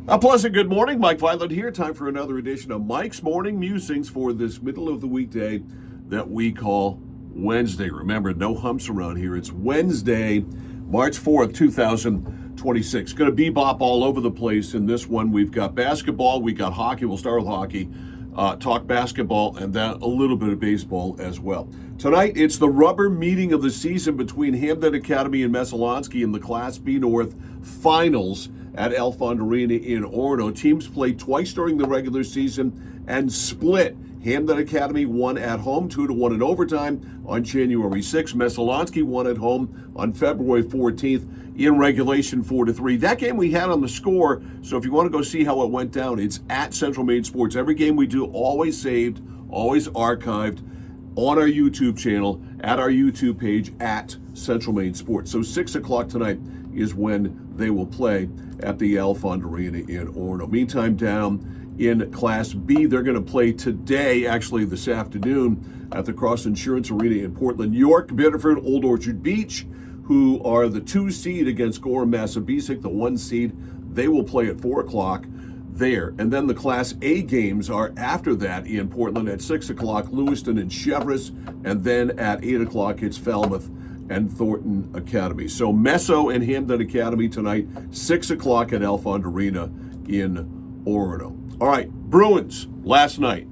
A pleasant good morning. Mike Violet here. Time for another edition of Mike's Morning Musings for this middle of the weekday that we call Wednesday. Remember, no humps around here. It's Wednesday, March 4th, 2026. Going to bebop all over the place in this one. We've got basketball. We got hockey. We'll start with hockey. Talk basketball and then a little bit of baseball as well. Tonight, it's the rubber meeting of the season between Hampden Academy and Messalonsky in the Class B North Finals at Alfond Arena in Orono. Teams played twice during the regular season and split. Hampden Academy won at home 2-1 in overtime on January 6th. Messalonsky won at home on February 14th in regulation 4-3. That game we had on the score, so if you want to go see how it went down, it's at Central Maine Sports. Every game we do, always saved, always archived on our YouTube channel, at our YouTube page, at Central Maine Sports. So 6 o'clock tonight is when they will play at the Alfond Arena in Orono. Meantime, down in Class B, they're going to play today, actually this afternoon, at the Cross Insurance Arena in Portland. York, Biddeford, Old Orchard Beach, who are the 2 seed against Gorham, Massabesic, the 1 seed. They will play at 4 o'clock there. And then the Class A games are after that in Portland at 6 o'clock, Lewiston and Cheverus, and then at 8 o'clock it's Falmouth and Thornton Academy. So Meso and Hampden Academy tonight, 6 o'clock at Alfond Arena in Orono. All right, Bruins last night,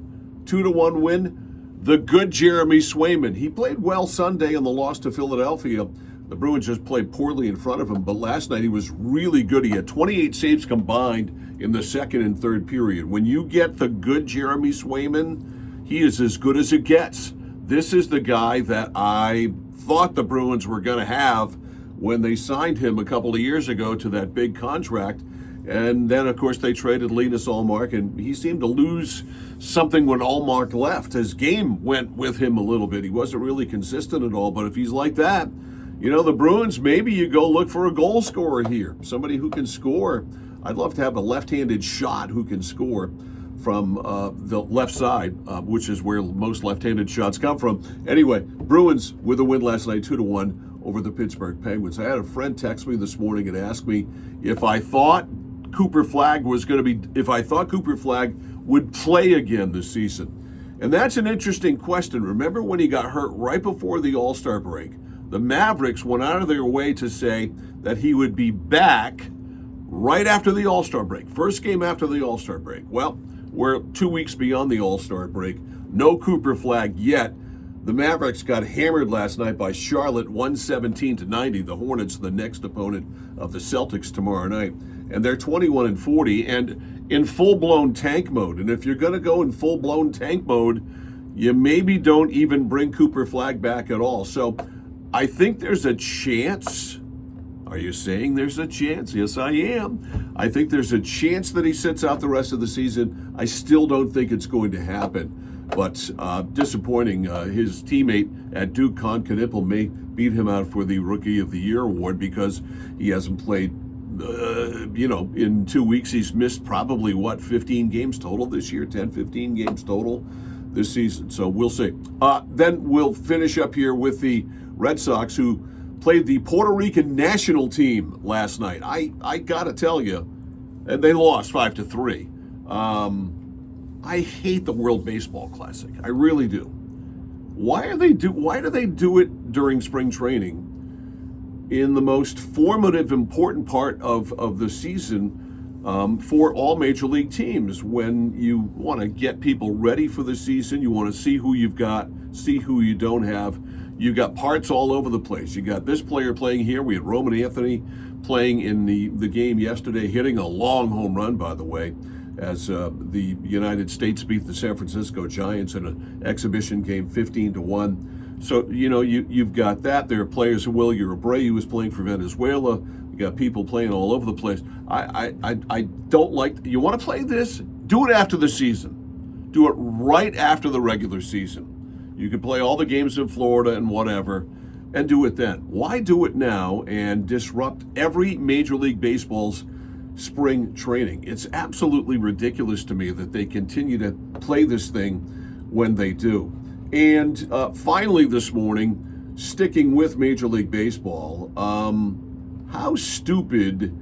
2-1 win. The good Jeremy Swayman. He played well Sunday in the loss to Philadelphia. The Bruins just played poorly in front of him, but last night he was really good. He had 28 saves combined in the second and third period. When you get the good Jeremy Swayman, he is as good as it gets. This is the guy that I thought the Bruins were going to have when they signed him a couple of years ago to that big contract. And then, of course, they traded Linus Ullmark, and he seemed to lose something when Ullmark left. His game went with him a little bit. He wasn't really consistent at all, but if he's like that, you know, the Bruins, maybe you go look for a goal scorer here, somebody who can score. I'd love to have a left-handed shot who can score from the left side, which is where most left-handed shots come from. Anyway, Bruins with a win last night, 2-1 over the Pittsburgh Penguins. I had a friend text me this morning and ask me if I thought Cooper Flagg would play again this season. And that's an interesting question. Remember when he got hurt right before the All-Star break? The Mavericks went out of their way to say that he would be back right after the All-Star break. First game after the All-Star break. Well, we're 2 weeks beyond the All-Star break. No Cooper Flagg yet. The Mavericks got hammered last night by Charlotte, 117-90. The Hornets, the next opponent of the Celtics tomorrow night. And they're 21-40 and in full-blown tank mode. And if you're going to go in full-blown tank mode, you maybe don't even bring Cooper Flagg back at all. So I think there's a chance. Are you saying there's a chance? Yes, I am. I think there's a chance that he sits out the rest of the season. I still don't think it's going to happen. But disappointing. His teammate at Duke, Con Knipple, may beat him out for the Rookie of the Year award because he hasn't played, in 2 weeks. He's missed probably, 15 games total this year? 10, 15 games total this season. So we'll see. Then we'll finish up here with the Red Sox, who played the Puerto Rican national team last night. I gotta tell you, and they lost 5-3. I hate the World Baseball Classic. I really do. Why do they do it during spring training in the most formative, important part of the season for all major league teams? When you want to get people ready for the season, you want to see who you've got, see who you don't have. You got parts all over the place. You got this player playing here. We had Roman Anthony playing in the game yesterday, hitting a long home run, by the way, as the United States beat the San Francisco Giants in an exhibition game 15-1. So, you've got that. There are players, Willie Abreu was playing for Venezuela. You got people playing all over the place. I don't like, you want to play this? Do it after the season. Do it right after the regular season. You can play all the games in Florida and whatever, and do it then. Why do it now and disrupt every Major League Baseball's spring training? It's absolutely ridiculous to me that they continue to play this thing when they do. And finally this morning, sticking with Major League Baseball, how stupid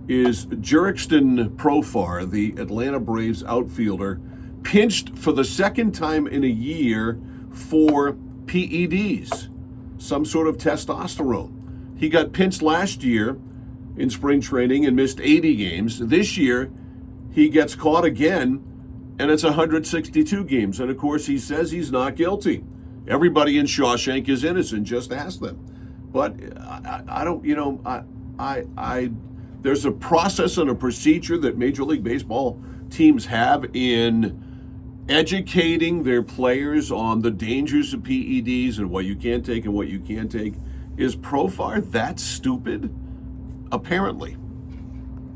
is Jurickson Profar, the Atlanta Braves outfielder, pinched for the second time in a year for PEDs, some sort of testosterone. He got pinched last year in spring training and missed 80 games. This year, he gets caught again, and it's 162 games. And of course, he says he's not guilty. Everybody in Shawshank is innocent. Just ask them. But I don't, there's a process and a procedure that Major League Baseball teams have in educating their players on the dangers of PEDs and what you can take and what you can't take. Is Profar that stupid? Apparently.